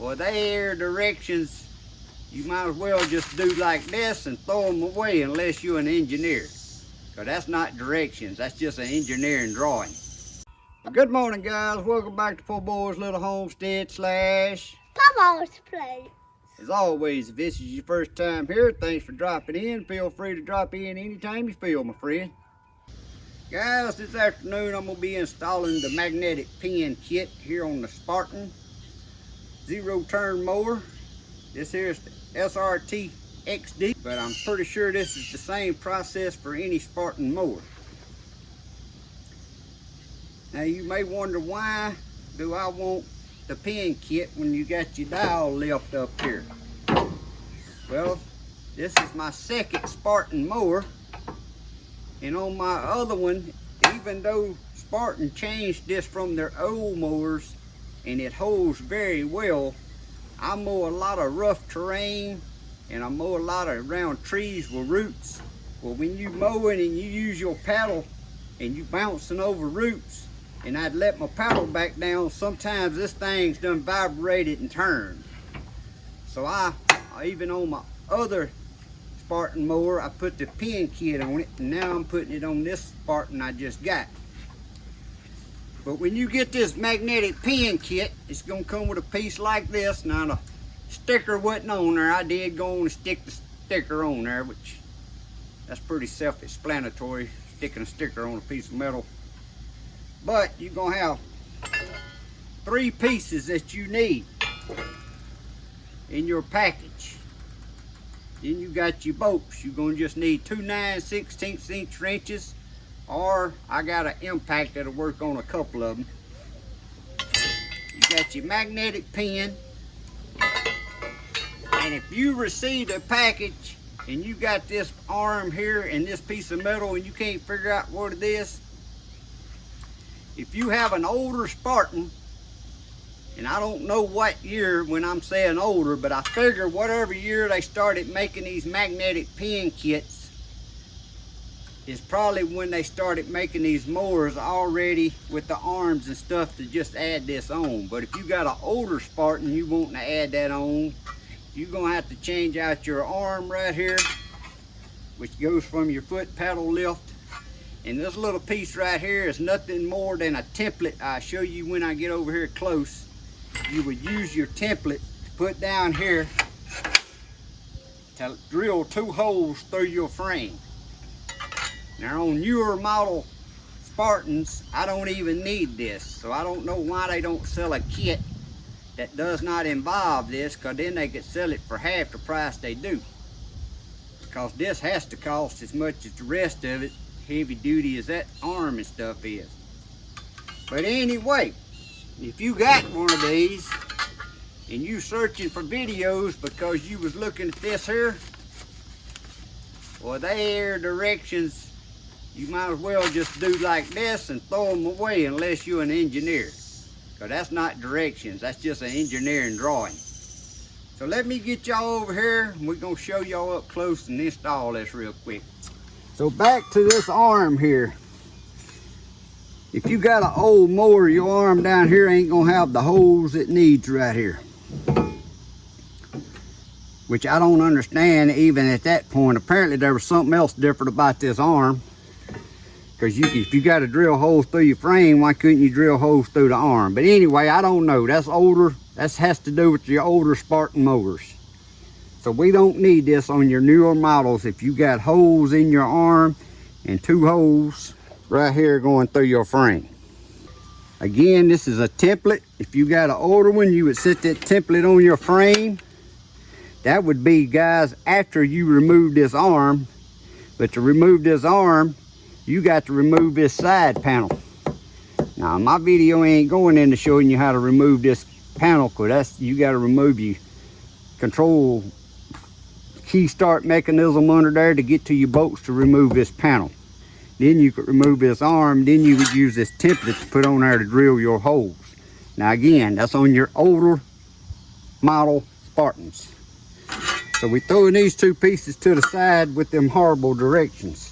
Well, their directions, you might as well just do like this and throw them away unless you're an engineer. Because that's not directions, that's just an engineering drawing. Well, good morning, guys. Welcome back to Poorboys Little Homestead / Papaw's place. As always, if this is your first time here, thanks for dropping in. Feel free to drop in anytime you feel, my friend. Guys, this afternoon I'm going to be installing the magnetic pin kit here on the Spartan zero-turn mower. This here is the SRT-XD, but I'm pretty sure this is the same process for any Spartan mower. Now you may wonder, why do I want the pin kit when you got your dial lift up here? Well, this is my second Spartan mower, and on my other one, even though Spartan changed this from their old mowers and it holds very well, I mow a lot of rough terrain and I mow a lot of around trees with roots. Well, when you mowing and you use your paddle and you bouncing over roots, and I'd let my paddle back down, sometimes this thing's done vibrated and turned. So I even on my other Spartan mower, I put the pin kit on it, and now I'm putting it on this Spartan I just got. But when you get this magnetic pin kit, it's gonna come with a piece like this. Now the sticker wasn't on there. I did go on and stick the sticker on there, which that's pretty self-explanatory, sticking a sticker on a piece of metal. But you're gonna have 3 pieces that you need in your package. Then you got your bolts. You're gonna just need 2 9/16 inch wrenches, or I got an impact that'll work on a couple of them. You got your magnetic pin, and if you received a package and you got this arm here and this piece of metal and you can't figure out what it is, if you have an older Spartan, and I don't know what year when I'm saying older, but I figure whatever year they started making these magnetic pin kits is probably when they started making these mowers already with the arms and stuff to just add this on. But if you got an older Spartan you want to add that on, you're gonna have to change out your arm right here, which goes from your foot paddle lift. And this little piece right here is nothing more than a template. I'll show you when I get over here close. You would use your template to put down here to drill 2 holes through your frame. Now on newer model Spartans, I don't even need this. So I don't know why they don't sell a kit that does not involve this, because then they could sell it for half the price they do. Because this has to cost as much as the rest of it, heavy duty as that arm and stuff is. But anyway, if you got one of these and you searching for videos because you was looking at this here, well, their directions, you might as well just do like this and throw them away unless you're an engineer, because that's not directions, that's just an engineering drawing. So let me get y'all over here and we're gonna show y'all up close and install this real quick. So back to this arm here. If you got an old mower, your arm down here ain't gonna have the holes it needs right here. Which I don't understand even at that point. Apparently there was something else different about this arm. Because if you got to drill holes through your frame, why couldn't you drill holes through the arm? But anyway, I don't know. That's older. That has to do with your older Spartan mowers. So we don't need this on your newer models if you got holes in your arm and 2 holes right here going through your frame. Again, this is a template. If you got an older one, you would set that template on your frame. That would be, guys, after you remove this arm. But to remove this arm, you got to remove this side panel. Now my video ain't going into showing you how to remove this panel, because that's, you got to remove your control key start mechanism under there to get to your bolts to remove this panel. Then you could remove this arm, then you would use this template to put on there to drill your holes. Now again, that's on your older model Spartans. So we're throwing these 2 pieces to the side with them horrible directions.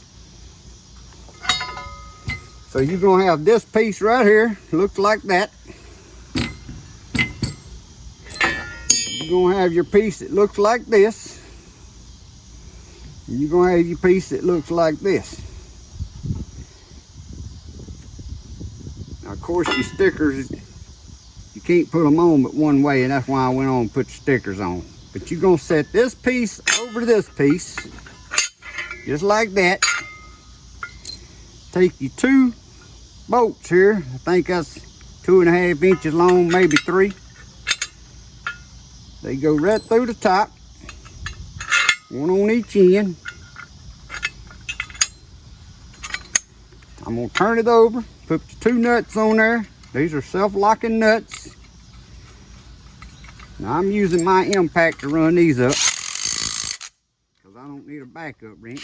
So you're gonna have this piece right here, looks like that. You're gonna have your piece that looks like this. And you're gonna have your piece that looks like this. Now, of course, your stickers, you can't put them on but one way, and that's why I went on and put the stickers on. But you're gonna set this piece over this piece, just like that. Take your 2 bolts here. I think that's 2.5 inches long, maybe 3. They go right through the top, one on each end. I'm gonna turn it over, put the 2 nuts on there. These are self-locking nuts. Now I'm using my impact to run these up because I don't need a backup wrench.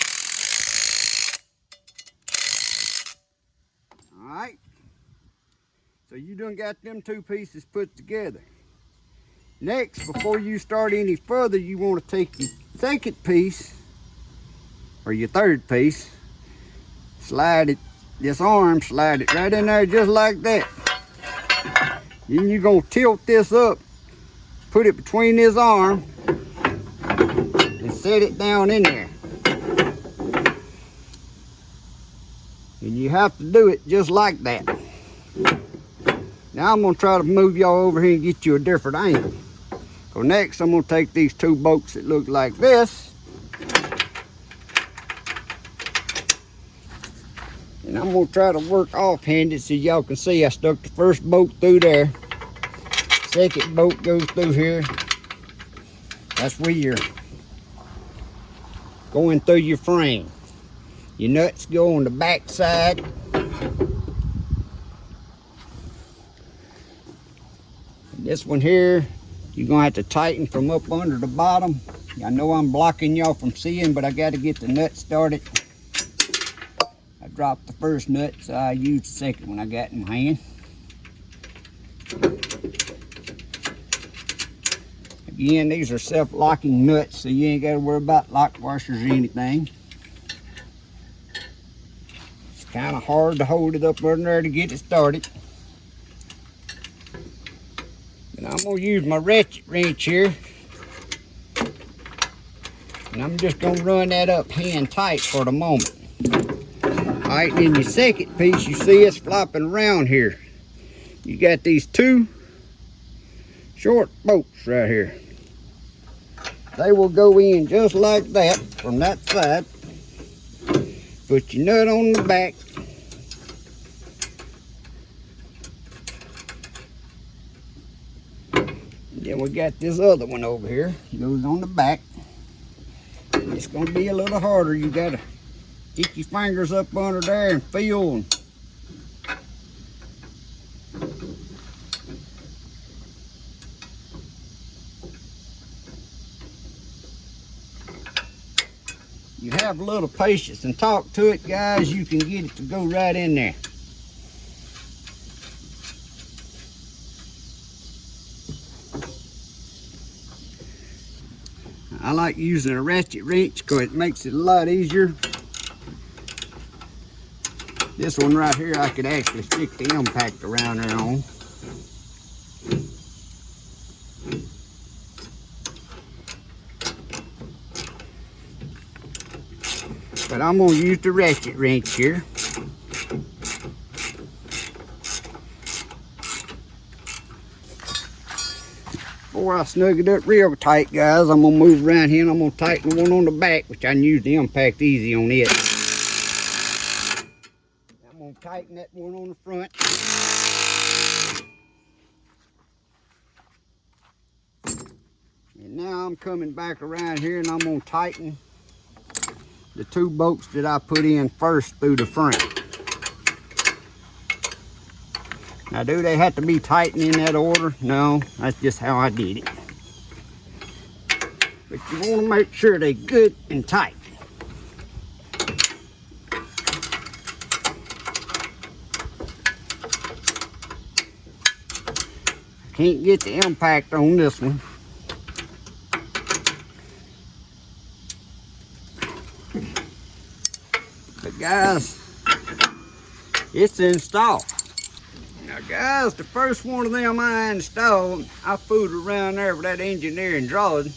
All right, so you done got them 2 pieces put together. Next, before you start any further, you want to take your 2nd piece or your 3rd piece, slide it, this arm, slide it right in there just like that. Then you're gonna tilt this up, put it between this arm, and set it down in there. And you have to do it just like that. Now I'm gonna try to move y'all over here and get you a different angle. So next I'm gonna take these 2 bolts that look like this, and I'm gonna try to work off-handed so y'all can see I stuck the 1st bolt through there. 2nd bolt goes through here. That's where you're going through your frame. Your nuts go on the back side. And this one here, you're gonna have to tighten from up under the bottom. I know I'm blocking y'all from seeing, but I gotta get the nut started. I dropped the 1st nut, so I used the 2nd one I got in my hand. Again, these are self-locking nuts, so you ain't gotta worry about lock washers or anything. It's kind of hard to hold it up under there to get it started. And I'm gonna use my ratchet wrench here. And I'm just gonna run that up hand tight for the moment. All right, then your 2nd piece, you see it's flopping around here. You got these 2 short bolts right here. They will go in just like that from that side. Put your nut on the back. Then we got this other one over here. It goes on the back. It's gonna be a little harder. You gotta get your fingers up under there and feel. You have a little patience and talk to it, guys, you can get it to go right in there. I like using a ratchet wrench because it makes it a lot easier. This one right here, I could actually stick the impact around there on. But I'm going to use the ratchet wrench here. Before I snug it up real tight, guys, I'm going to move around here and I'm going to tighten the one on the back, which I can use the impact easy on it. I'm going to tighten that one on the front. And now I'm coming back around here and I'm going to tighten the 2 bolts that I put in first through the front. Now, do they have to be tightened in that order? No, that's just how I did it. But you want to make sure they're good and tight. Can't get the impact on this one. But guys, it's installed. Now guys, the first one of them I installed, I fooled around there with that engineering drawing.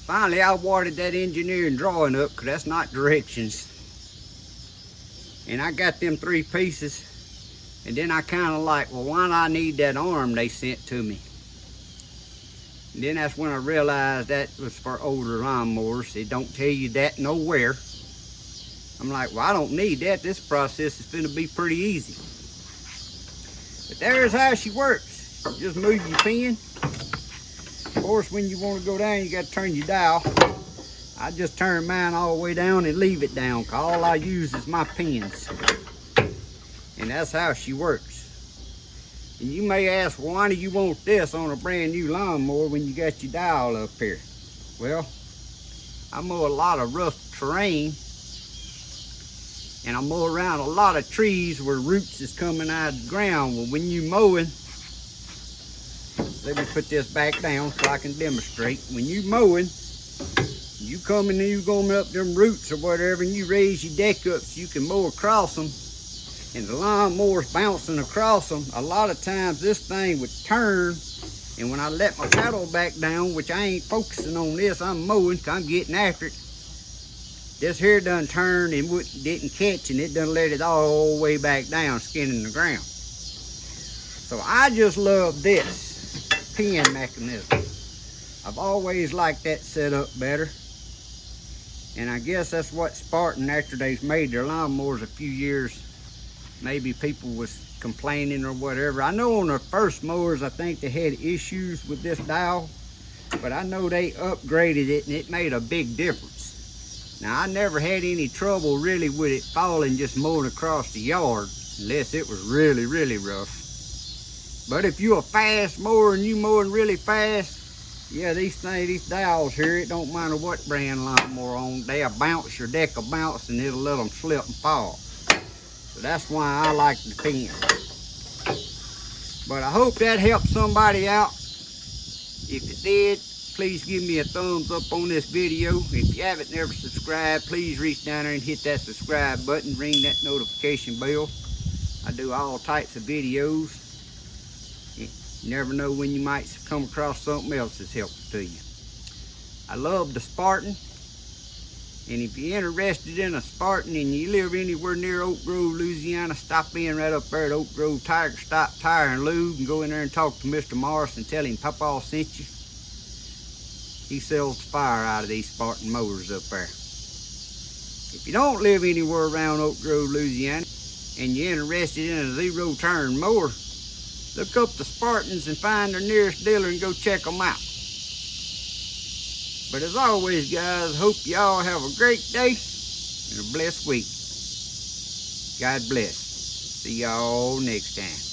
Finally I wadded that engineering drawing up, because that's not directions. And I got them 3 pieces. And then I kind of like, well, why do I need that arm they sent to me? And then that's when I realized that was for older lawnmowers. They don't tell you that nowhere. I'm like, well, I don't need that. This process is going to be pretty easy. But there's how she works. You just move your pin. Of course, when you want to go down, you got to turn your dial. I just turn mine all the way down and leave it down, because all I use is my pins. And that's how she works. And you may ask, well, why do you want this on a brand new lawnmower when you got your dial up here? Well, I mow a lot of rough terrain, and I mow around a lot of trees where roots is coming out of the ground. Well, when you mowing, let me put this back down so I can demonstrate. When you mowing, you coming and you going up them roots or whatever, and you raise your deck up so you can mow across them, and the lawnmower's bouncing across them. A lot of times this thing would turn, and when I let my pedal back down, which I ain't focusing on this, I'm mowing, I'm getting after it, this here done turned and didn't catch, and it done let it all the way back down, skinning the ground. So I just love this pin mechanism. I've always liked that setup better. And I guess that's what Spartan, after they've made their lawnmowers a few years, maybe people was complaining or whatever. I know on their first mowers, I think they had issues with this dial, but I know they upgraded it and it made a big difference. Now, I never had any trouble really with it falling just mowing across the yard, unless it was really, really rough. But if you're a fast mower and you mowing really fast, yeah, these dials here, it don't matter what brand lawnmower on, they'll bounce, your deck will bounce, and it'll let them slip and fall. So that's why I like the pin. But I hope that helped somebody out. If it did, please give me a thumbs up on this video. If you haven't never subscribed, please reach down there and hit that subscribe button, ring that notification bell. I do all types of videos. You never know when you might come across something else that's helpful to you. I love the Spartan. And if you're interested in a Spartan and you live anywhere near Oak Grove, Louisiana, stop in right up there at Oak Grove Tiger Stop Tire and Lube, and go in there and talk to Mr. Morris and tell him Papaw sent you. He sells the fire out of these Spartan mowers up there. If you don't live anywhere around Oak Grove, Louisiana, and you're interested in a zero-turn mower, look up the Spartans and find their nearest dealer and go check them out. But as always, guys, hope y'all have a great day and a blessed week. God bless. See y'all next time.